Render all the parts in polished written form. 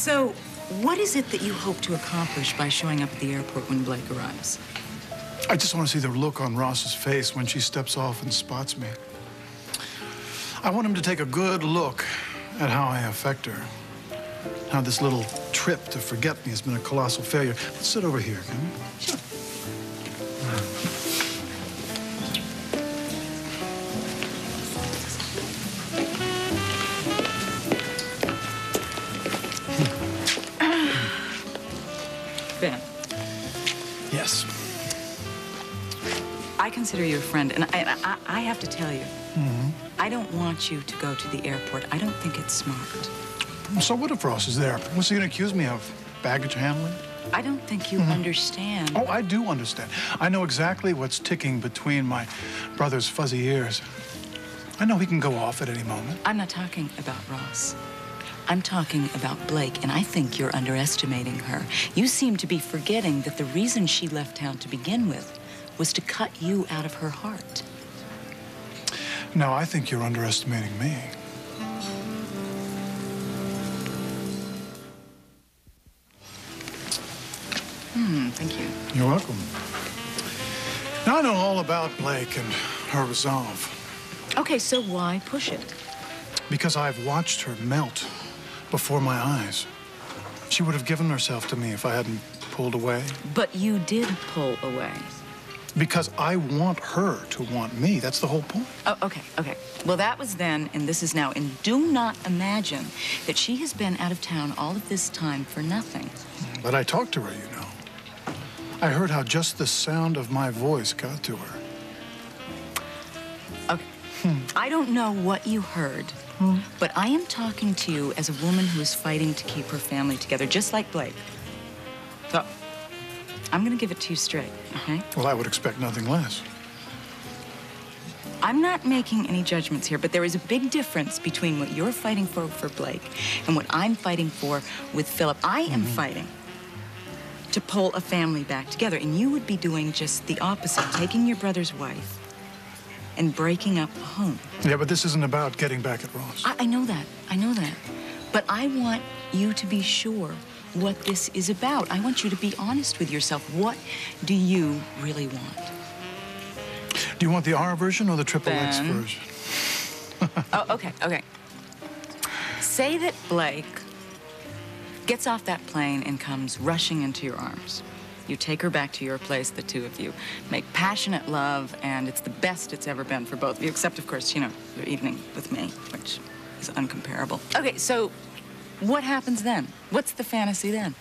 So, what is it that you hope to accomplish by showing up at the airport when Blake arrives? I just want to see the look on Ross's face when she steps off and spots me. I want him to take a good look at how I affect her. How this little trip to forget me has been a colossal failure. Let's sit over here, can we? Sure. Ben. Yes. I consider you a friend, and I have to tell you, I don't want you to go to the airport. I don't think it's smart. So what if Ross is there? What's he going to accuse me of? Baggage handling? I don't think you understand. Oh, I do understand. I know exactly what's ticking between my brother's fuzzy ears. I know he can go off at any moment. I'm not talking about Ross. I'm talking about Blake, and I think you're underestimating her. You seem to be forgetting that the reason she left town to begin with was to cut you out of her heart. No, I think you're underestimating me. Thank you. You're welcome. Now I know all about Blake and her resolve. Okay, so why push it? Because I've watched her melt before my eyes. She would have given herself to me if I hadn't pulled away. But you did pull away. Because I want her to want me. That's the whole point. Oh, okay. Well, that was then, and this is now. And do not imagine that she has been out of town all of this time for nothing. But I talked to her, you know. I heard how just the sound of my voice got to her. Okay. I don't know what you heard, but I am talking to you as a woman who is fighting to keep her family together, just like Blake. So, I'm gonna give it to you straight, okay? Well, I would expect nothing less. I'm not making any judgments here, but there is a big difference between what you're fighting for Blake and what I'm fighting for with Philip. I am fighting to pull a family back together, and you would be doing just the opposite, taking your brother's wife and breaking up a home. Yeah, but this isn't about getting back at Ross. I know that. But I want you to be sure what this is about. I want you to be honest with yourself. What do you really want? Do you want the R version or the triple X Ben. version? Oh, okay. Say that Blake gets off that plane and comes rushing into your arms. You take her back to your place, the two of you make passionate love, and it's the best it's ever been for both of you, except, of course, you know, your evening with me, which is uncomparable. Okay, so what happens then? What's the fantasy then?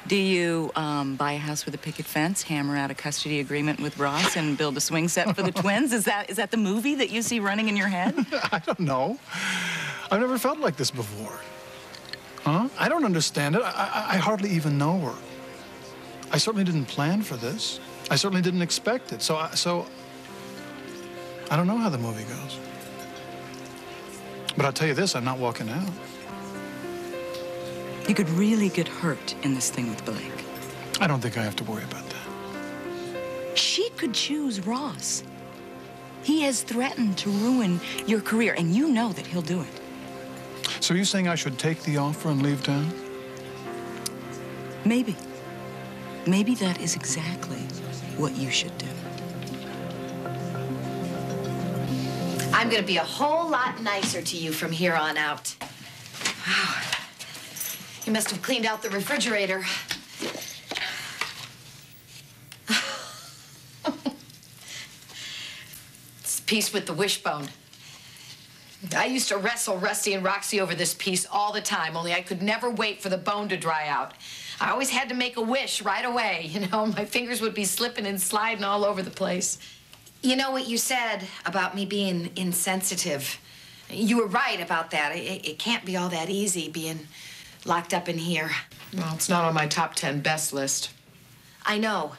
Do you buy a house with a picket fence, hammer out a custody agreement with Ross, and build a swing set for the twins? Is that the movie that you see running in your head? I don't know. I've never felt like this before. Huh? I don't understand it. I hardly even know her. I certainly didn't plan for this. I certainly didn't expect it. So I don't know how the movie goes. But I'll tell you this, I'm not walking out. You could really get hurt in this thing with Blake. I don't think I have to worry about that. She could choose Ross. He has threatened to ruin your career, and you know that he'll do it. So you're saying I should take the offer and leave town? Maybe. Maybe that is exactly what you should do. I'm gonna be a whole lot nicer to you from here on out. Wow. You must have cleaned out the refrigerator. It's the piece with the wishbone. I used to wrestle Rusty and Roxy over this piece all the time, only I could never wait for the bone to dry out. I always had to make a wish right away, you know? My fingers would be slipping and sliding all over the place. You know what you said about me being insensitive? You were right about that. It can't be all that easy being locked up in here. Well, it's not on my top 10 best list. I know.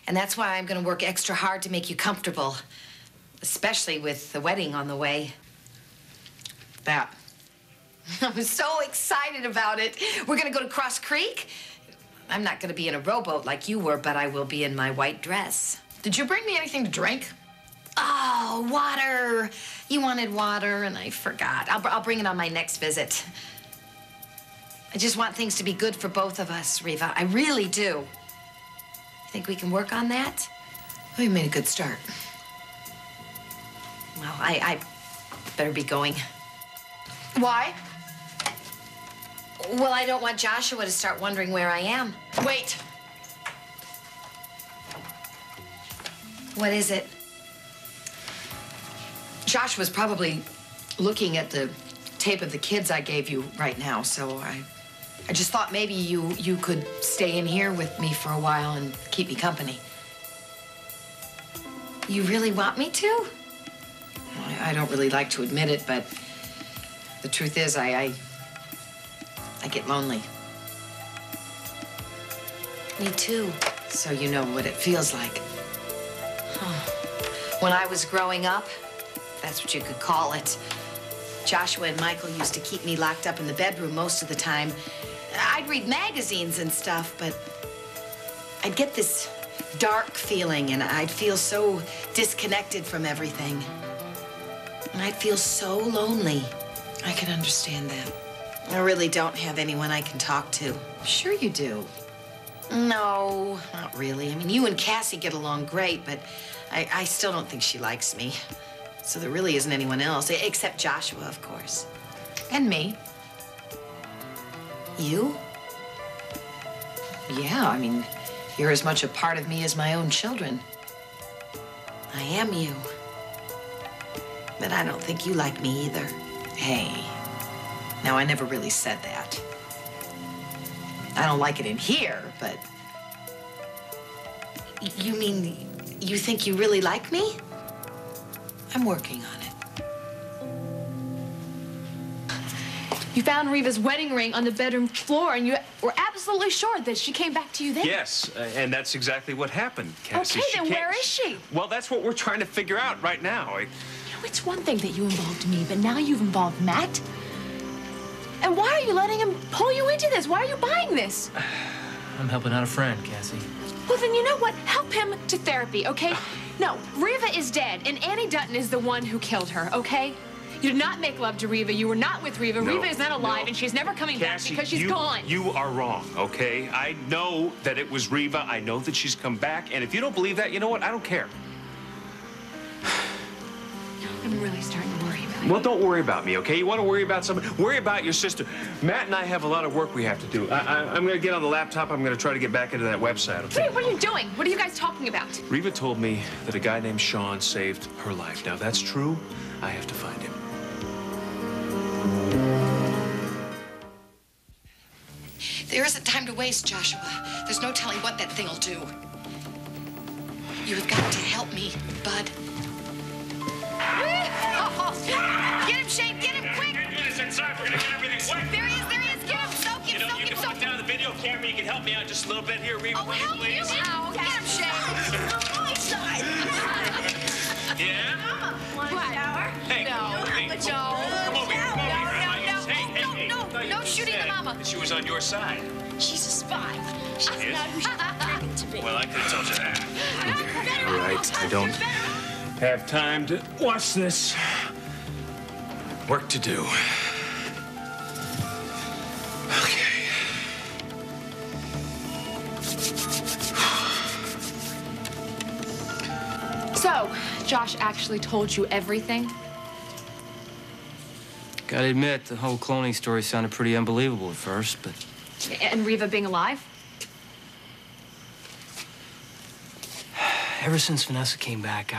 And that's why I'm gonna work extra hard to make you comfortable, especially with the wedding on the way. That. I'm so excited about it. We're gonna go to Cross Creek. I'm not gonna be in a rowboat like you were, but I will be in my white dress. Did you bring me anything to drink? Oh, water. You wanted water, and I forgot. I'll bring it on my next visit. I just want things to be good for both of us, Reva. I really do. You think we can work on that? We made a good start. Well, I better be going. Why? Well, I don't want Joshua to start wondering where I am. Wait. What is it? Joshua's probably looking at the tape of the kids I gave you right now, so I just thought maybe you could stay in here with me for a while and keep me company. You really want me to? Well, I don't really like to admit it, but the truth is I get lonely. Me too. So you know what it feels like. When I was growing up, that's what you could call it. Joshua and Michael used to keep me locked up in the bedroom most of the time. I'd read magazines and stuff, but I'd get this dark feeling, and I'd feel so disconnected from everything. And I'd feel so lonely. I can understand that. I really don't have anyone I can talk to. Sure you do. No, not really. I mean, you and Cassie get along great, but I still don't think she likes me. So there really isn't anyone else, except Joshua, of course. And me. You? Yeah, I mean, you're as much a part of me as my own children. I am you. But I don't think you like me either. Hey, now I never really said that. I don't like it in here, but You mean you think you really like me? I'm working on it. You found Reva's wedding ring on the bedroom floor, and you were absolutely sure that she came back to you then? Yes, and that's exactly what happened, Cassie. Okay, She then can't- where is she? Well, that's what we're trying to figure out right now. You know, it's one thing that you involved me, but now you've involved Matt. And why are you letting him pull you into this? Why are you buying this? I'm helping out a friend, Cassie. Well, then you know what? Help him to therapy, okay? No, Reva is dead, and Annie Dutton is the one who killed her, okay? You did not make love to Reva. You were not with Reva. No, Reva is not alive, no. and she's never coming back Cassie, because she's gone. You are wrong, okay? I know that it was Reva. I know that she's come back. And if you don't believe that, you know what? I don't care. I'm really starting to worry about you. Well, don't worry about me, okay? You want to worry about somebody? Worry about your sister. Matt and I have a lot of work we have to do. I'm going to get on the laptop. I'm going to try to get back into that website, okay? Hey, what are you doing? What are you guys talking about? Reva told me that a guy named Sean saved her life. Now, that's true. I have to find him. There isn't time to waste, Joshua. There's no telling what that thing will do. You have got to help me, bud. Get him, Shane, get him quick! Inside. We're going to get everything wet. There he is, get him, soak him, soak him, soak him! down the video camera. You can help me out just a little bit here, Reva. Oh, help you now! Get him, Shane! On my side! Yeah? What? Hey, No, hey, no, come over here. Come over here. Hey, no shooting the mama. She was on your side. She's a spy. She's Yes? not who she's pretending to be. Well, I could have told you that. All right, I don't have time to watch this. Work to do. Okay. So, Josh actually told you everything? Gotta admit, the whole cloning story sounded pretty unbelievable at first, but And Reva being alive? ever since Vanessa came back,